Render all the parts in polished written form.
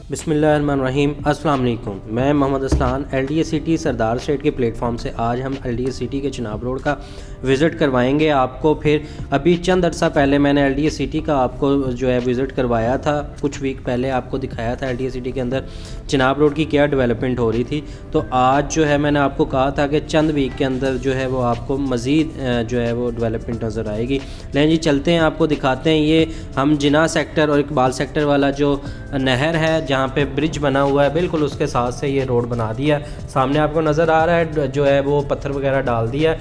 बिस्मिल्लाहिर्रहमानिर्रहीम। अस्सलाम वालेकुम। मैं Mohammad Aslan LDA city Sardar state के प्लेटफॉर्म से आज हम LDA सिटी के चिनाब रोड का विज़िट करवाएंगे आपको। फिर अभी चंद अर्सा पहले मैंने LDA सिटी का आपको जो है विज़िट करवाया था, कुछ वीक पहले आपको दिखाया था LDA सिटी के अंदर चिनाब रोड की क्या डेवलपमेंट हो रही थी। तो आज जो है मैंने आपको कहा था कि चंद वीक के अंदर जो है वो आपको मज़ीद जो है वो डेवलपमेंट नज़र आएगी। लेकिन जी चलते हैं, आपको दिखाते हैं। ये हम जिना सेक्टर और इकबाल सेक्टर वाला जो नहर है जहाँ पे ब्रिज बना हुआ है, बिल्कुल उसके साथ से ये रोड बना दिया। सामने आपको नज़र आ रहा है जो है वो पत्थर वगैरह डाल दिया।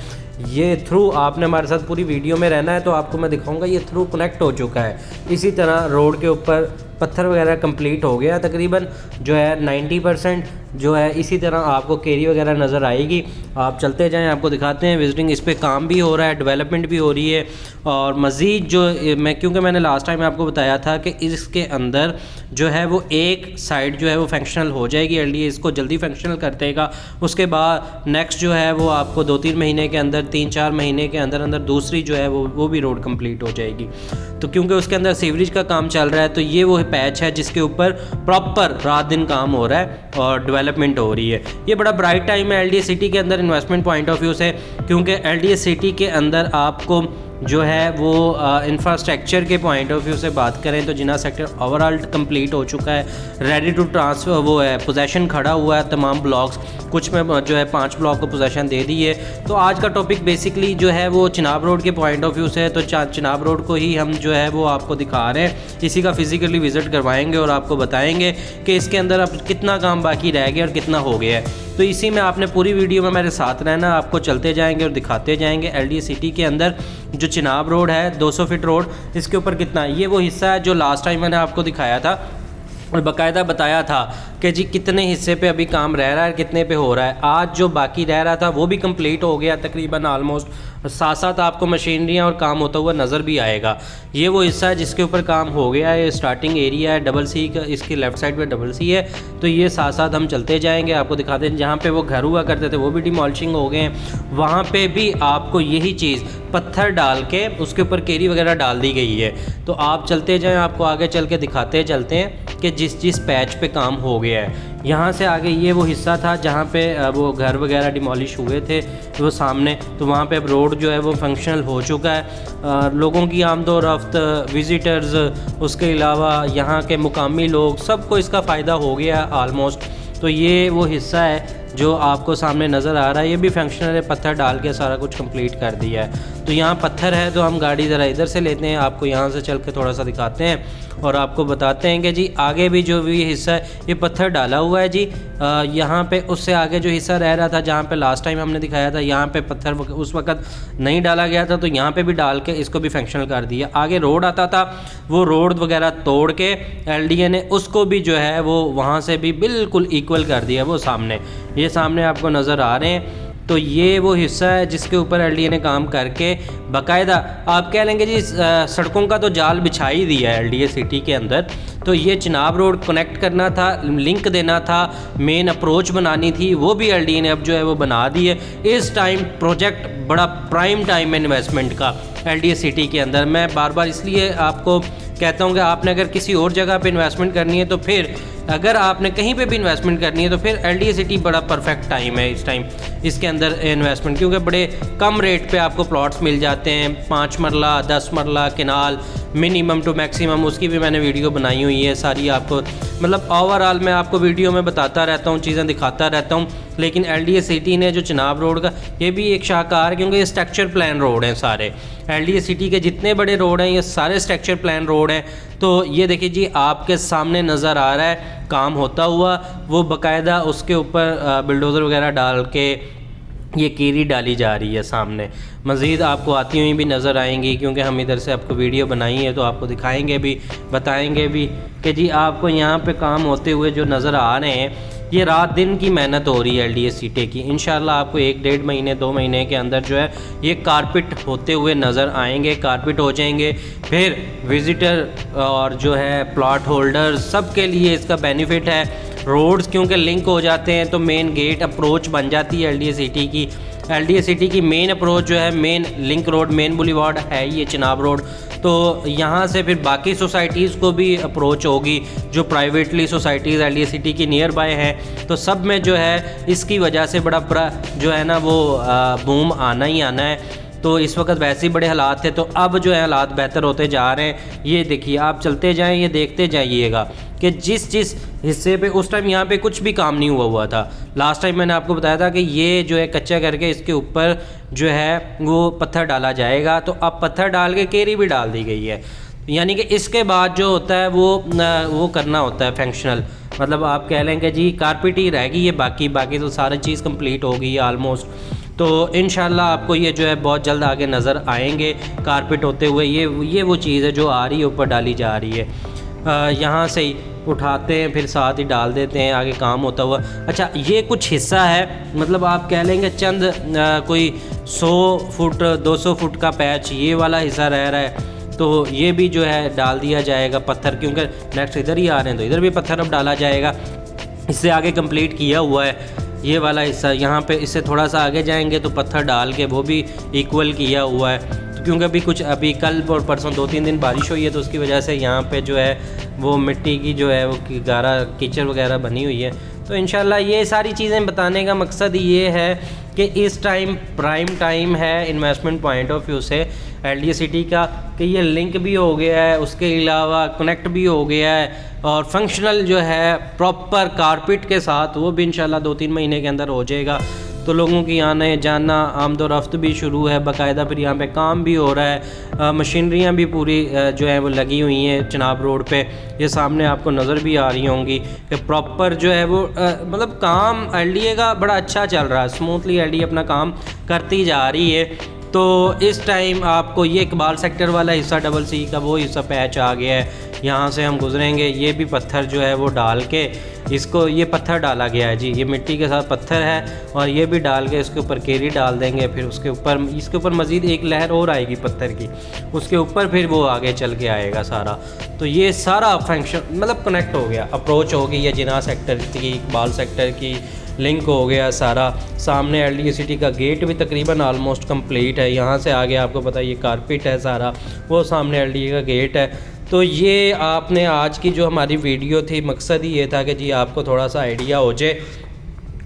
ये थ्रू आपने हमारे साथ पूरी वीडियो में रहना है तो आपको मैं दिखाऊंगा। ये थ्रू कनेक्ट हो चुका है। इसी तरह रोड के ऊपर पत्थर वगैरह कंप्लीट हो गया तकरीबन जो है 90% जो है। इसी तरह आपको केरी वगैरह नज़र आएगी। आप चलते जाएं, आपको दिखाते हैं। विजिटिंग इस पे काम भी हो रहा है, डेवलपमेंट भी हो रही है। और मज़ीद जो क्योंकि मैंने लास्ट टाइम आपको बताया था कि इसके अंदर जो है वो एक साइड जो है वो फंक्शनल हो जाएगी। LDA इसको जल्दी फंक्शनल कर देगा। उसके बाद नेक्स्ट जो है वो आपको 2-3 महीने के अंदर, 3-4 महीने के अंदर अंदर दूसरी जो है वो भी रोड कंप्लीट हो जाएगी। तो क्योंकि उसके अंदर सीवरेज का काम चल रहा है तो ये वो पैच है जिसके ऊपर प्रॉपर रात दिन काम हो रहा है और डेवलपमेंट हो रही है। ये बड़ा ब्राइट टाइम है LDA सिटी के अंदर इन्वेस्टमेंट पॉइंट ऑफ व्यू से, क्योंकि LDA सिटी के अंदर आपको जो है वो इंफ्रास्ट्रक्चर के पॉइंट ऑफ व्यू से बात करें तो जिना सेक्टर ओवरऑल कंप्लीट हो चुका है, रेडी टू ट्रांसफ़र वो है, पोजेसन खड़ा हुआ है तमाम ब्लॉक्स। कुछ में जो है 5 ब्लॉक को पोजेसन दे दी है। तो आज का टॉपिक बेसिकली जो है वो चिनाब रोड के पॉइंट ऑफ व्यू से है। तो चिनाब रोड को ही हम जो है वो आपको दिखा रहे हैं, इसी का फिज़िकली विज़िट करवाएंगे और आपको बताएंगे कि इसके अंदर अब कितना काम बाकी रह गया और कितना हो गया है। तो इसी में आपने पूरी वीडियो में मेरे साथ रहना, आपको चलते जाएंगे और दिखाते जाएंगे LDA सिटी के अंदर जो चिनाब रोड है 200 फीट रोड, इसके ऊपर कितना। ये वो हिस्सा है जो लास्ट टाइम मैंने आपको दिखाया था और बाकायदा बताया था कि जी कितने हिस्से पे अभी काम रह रहा है, कितने पे हो रहा है। आज जो बाकी रह रहा था वो भी कंप्लीट हो गया तकरीबन ऑलमोस्ट। साथ साथ आपको मशीनरियाँ और काम होता हुआ नज़र भी आएगा। ये वो हिस्सा है जिसके ऊपर काम हो गया है। स्टार्टिंग एरिया है CC का, इसकी लेफ़्ट साइड पे CC है। तो ये साथ साथ हम चलते जाएंगे, आपको दिखाते हैं। जहाँ पे वो घर हुआ करते थे वो भी डिमॉलिशिंग हो गए हैं। वहाँ पे भी आपको यही चीज़ पत्थर डाल के उसके ऊपर केरी वगैरह डाल दी गई है। तो आप चलते जाएँ, आपको आगे चल के दिखाते चलते हैं कि जिस पैच पे काम हो गया है। यहाँ से आगे ये वो हिस्सा था जहाँ पे वो घर वगैरह डिमॉलिश हुए थे वो सामने। तो वहाँ पे अब रोड जो है वो फंक्शनल हो चुका है। लोगों की आमदोरफ्त, विज़िटर्स, उसके अलावा यहाँ के मुकामी लोग, सबको इसका फ़ायदा हो गया ऑलमोस्ट। तो ये वो हिस्सा है जो आपको सामने नज़र आ रहा है। ये भी फंक्शनल है, पत्थर डाल के सारा कुछ कंप्लीट कर दिया है। तो यहाँ पत्थर है तो हम गाड़ी ज़रा इधर से लेते हैं, आपको यहाँ से चल के थोड़ा सा दिखाते हैं और आपको बताते हैं कि जी आगे भी जो भी हिस्सा है ये पत्थर डाला हुआ है जी। यहाँ पे उससे आगे जो हिस्सा रह रहा था जहाँ पे लास्ट टाइम हमने दिखाया था, यहाँ पे पत्थर उस वक्त नहीं डाला गया था तो यहाँ पे भी डाल के इसको भी फंक्शनल कर दिया। आगे रोड आता था, वो रोड वगैरह तोड़ के LDA ने उसको भी जो है वो वहाँ से भी बिल्कुल इक्वल कर दिया। वो सामने, ये सामने आपको नज़र आ रहे हैं। तो ये वो हिस्सा है जिसके ऊपर LDA ने काम करके बाकायदा, आप कह लेंगे जी सड़कों का तो जाल बिछा ही दिया है LDA सिटी के अंदर। तो ये चिनाब रोड कनेक्ट करना था, लिंक देना था, मेन अप्रोच बनानी थी, वो भी LDA ने अब जो है वो बना दी है। इस टाइम प्रोजेक्ट बड़ा प्राइम टाइम है इन्वेस्टमेंट का LDA सिटी के अंदर। मैं बार बार इसलिए आपको कहता हूँ कि आपने अगर किसी और जगह पे इन्वेस्टमेंट करनी है तो फिर, अगर आपने कहीं पे भी इन्वेस्टमेंट करनी है तो फिर LDA सिटी बड़ा परफेक्ट टाइम है इस टाइम इसके अंदर इन्वेस्टमेंट, क्योंकि बड़े कम रेट पे आपको प्लॉट्स मिल जाते हैं। 5 मरला, 10 मरला, केनाल, मिनिमम टू मैक्सिमम, उसकी भी मैंने वीडियो बनाई हुई है सारी। आपको मतलब ओवरऑल मैं आपको वीडियो में बताता रहता हूँ, चीज़ें दिखाता रहता हूँ। लेकिन LDA सिटी ने जो चिनाब रोड का, ये भी एक शाहकार है क्योंकि ये स्ट्रक्चर प्लान रोड हैं सारे। LDA सिटी के जितने बड़े रोड हैं ये सारे स्ट्रक्चर प्लान रोड हैं। तो ये देखिए जी आपके सामने नज़र आ रहा है काम होता हुआ, वो बाकायदा उसके ऊपर बिल्डोज़र वगैरह डाल के ये कीरी डाली जा रही है सामने। मज़ीद आपको आती हुई भी नज़र आएंगी क्योंकि हम इधर से आपको वीडियो बनाई है तो आपको दिखाएंगे भी, बताएंगे भी कि जी आपको यहाँ पे काम होते हुए जो नज़र आ रहे हैं। ये रात दिन की मेहनत हो रही है LDA सिटी की। इंशाल्लाह आपको 1-1.5 महीने 2 महीने के अंदर जो है ये कारपेट होते हुए नज़र आएंगे, कारपेट हो जाएंगे। फिर विज़िटर और जो है प्लॉट होल्डर सब के लिए इसका बेनिफिट है। रोड्स क्योंकि लिंक हो जाते हैं तो मेन गेट अप्रोच बन जाती है LDA सिटी की। LDA सिटी की मेन अप्रोच जो है, main link road, main boulevard है ये चिनाब रोड। तो यहाँ से फिर बाकी सोसाइटीज़ को भी अप्रोच होगी जो प्राइवेटली सोसाइटीज़ LDA सिटी की नियर बाय हैं। तो सब में जो है इसकी वजह से बड़ा जो है ना वो बूम आना ही आना है। तो इस वक्त वैसे ही बड़े हालात थे, तो अब जो है हालात बेहतर होते जा रहे हैं। ये देखिए, आप चलते जाएं, ये देखते जाइएगा कि जिस हिस्से पे उस टाइम यहाँ पे कुछ भी काम नहीं हुआ था। लास्ट टाइम मैंने आपको बताया था कि ये जो है कच्चा करके इसके ऊपर जो है वो पत्थर डाला जाएगा। तो अब पत्थर डाल के केरी भी डाल दी गई है, यानी कि इसके बाद जो होता है वो करना होता है फंक्शनल, मतलब आप कह लें कि जी कारपेट ही रहेगी ये, बाकी तो सारी चीज़ कंप्लीट हो गई है ऑलमोस्ट। तो इंशाल्लाह आपको ये जो है बहुत जल्द आगे नज़र आएंगे कारपेट होते हुए। ये वो चीज़ है जो आ रही है, ऊपर डाली जा रही है। यहाँ से ही उठाते हैं फिर साथ ही डाल देते हैं, आगे काम होता हुआ। अच्छा, ये कुछ हिस्सा है, मतलब आप कह लेंगे चंद कोई 100 फुट 200 फुट का पैच ये वाला हिस्सा रह रहा है। तो ये भी जो है डाल दिया जाएगा पत्थर, क्योंकि नेक्स्ट इधर ही आ रहे हैं तो इधर भी पत्थर अब डाला जाएगा। इससे आगे कंप्लीट किया हुआ है ये वाला हिस्सा। यहाँ पे इससे थोड़ा सा आगे जाएंगे तो पत्थर डाल के वो भी इक्वल किया हुआ है। तो क्योंकि अभी कल और परसों 2-3 दिन बारिश हुई है, तो उसकी वजह से यहाँ पे जो है वो मिट्टी की जो है वो गारा कीचड़ वगैरह बनी हुई है। तो इंशाल्लाह ये सारी चीज़ें बताने का मकसद ये है कि इस टाइम प्राइम टाइम है इन्वेस्टमेंट पॉइंट ऑफ व्यू से LDA सिटी का, कि ये लिंक भी हो गया है, उसके अलावा कनेक्ट भी हो गया है, और फंक्शनल जो है प्रॉपर कारपेट के साथ वो भी इंशाल्लाह 2-3 महीने के अंदर हो जाएगा। तो लोगों की आने जाना आमदोरफ्त भी शुरू है बाकायदा, फिर यहाँ पे काम भी हो रहा है, मशीनरियाँ भी पूरी जो है वो लगी हुई हैं चिनाब रोड पे। ये सामने आपको नज़र भी आ रही होंगी कि प्रॉपर जो है वो मतलब काम LDA का बड़ा अच्छा चल रहा है, स्मूथली LDA अपना काम करती जा रही है। तो इस टाइम आपको ये इकबाल सेक्टर वाला हिस्सा CC का वो हिस्सा पैच आ गया है। यहाँ से हम गुजरेंगे, ये भी पत्थर जो है वो डाल के इसको, ये पत्थर डाला गया है जी, ये मिट्टी के साथ पत्थर है, और ये भी डाल के इसके ऊपर केरी डाल देंगे। फिर इसके ऊपर मज़ीद एक लहर और आएगी पत्थर की, उसके ऊपर फिर वो आगे चल के आएगा सारा। तो ये सारा फंक्शन मतलब कनेक्ट हो गया, अप्रोच हो गई है जिना सेक्टर की, इकबाल सेक्टर की, लिंक हो गया सारा। सामने LDA सिटी का गेट भी तकरीबन आलमोस्ट कंप्लीट है। यहाँ से आगे आपको पता है ये कारपेट है सारा, वो सामने LDA का गेट है। तो ये आपने आज की जो हमारी वीडियो थी, मकसद ही ये था कि जी आपको थोड़ा सा आइडिया हो जाए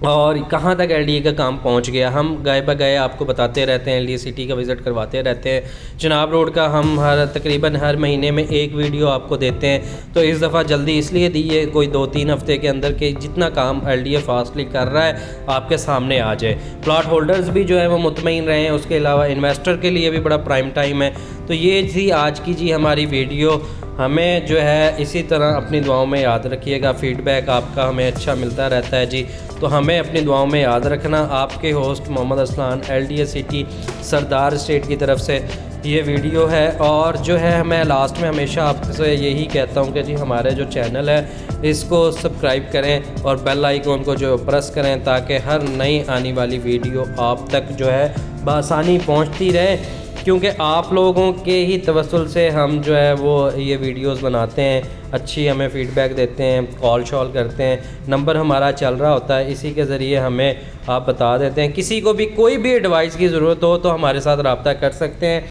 और कहाँ तक LDA का काम पहुँच गया। हम गए बगए आपको बताते रहते हैं, LDA सिटी का विज़िट करवाते रहते हैं। चिनाब रोड का हम तकरीबन हर महीने में एक वीडियो आपको देते हैं। तो इस दफ़ा जल्दी इसलिए दी है, कोई 2-3 हफ्ते के अंदर के जितना काम LDA फास्टली कर रहा है आपके सामने आ जाए। प्लॉट होल्डर्स भी जो है वो मुतमईन रहे हैं, उसके अलावा इन्वेस्टर के लिए भी बड़ा प्राइम टाइम है। तो ये थी आज की जी हमारी वीडियो। हमें जो है इसी तरह अपनी दुआओं में याद रखिएगा, फ़ीडबैक आपका हमें अच्छा मिलता रहता है जी। तो हमें अपनी दुआओं में याद रखना। आपके host Mohammad Aslan, LDA city Sardar estate की तरफ से ये वीडियो है। और जो है मैं लास्ट में हमेशा आपसे यही कहता हूँ कि जी हमारे जो चैनल है इसको सब्सक्राइब करें और बेल आइकन को जो प्रेस करें, ताकि हर नई आने वाली वीडियो आप तक जो है बआसानी पहुँचती रहे, क्योंकि आप लोगों के ही तवस्सुल से हम जो है वो ये वीडियोस बनाते हैं, अच्छी हमें फ़ीडबैक देते हैं, कॉल शॉल करते हैं, नंबर हमारा चल रहा होता है, इसी के ज़रिए हमें आप बता देते हैं। किसी को भी कोई भी एडवाइस की ज़रूरत हो तो हमारे साथ रब्ता कर सकते हैं।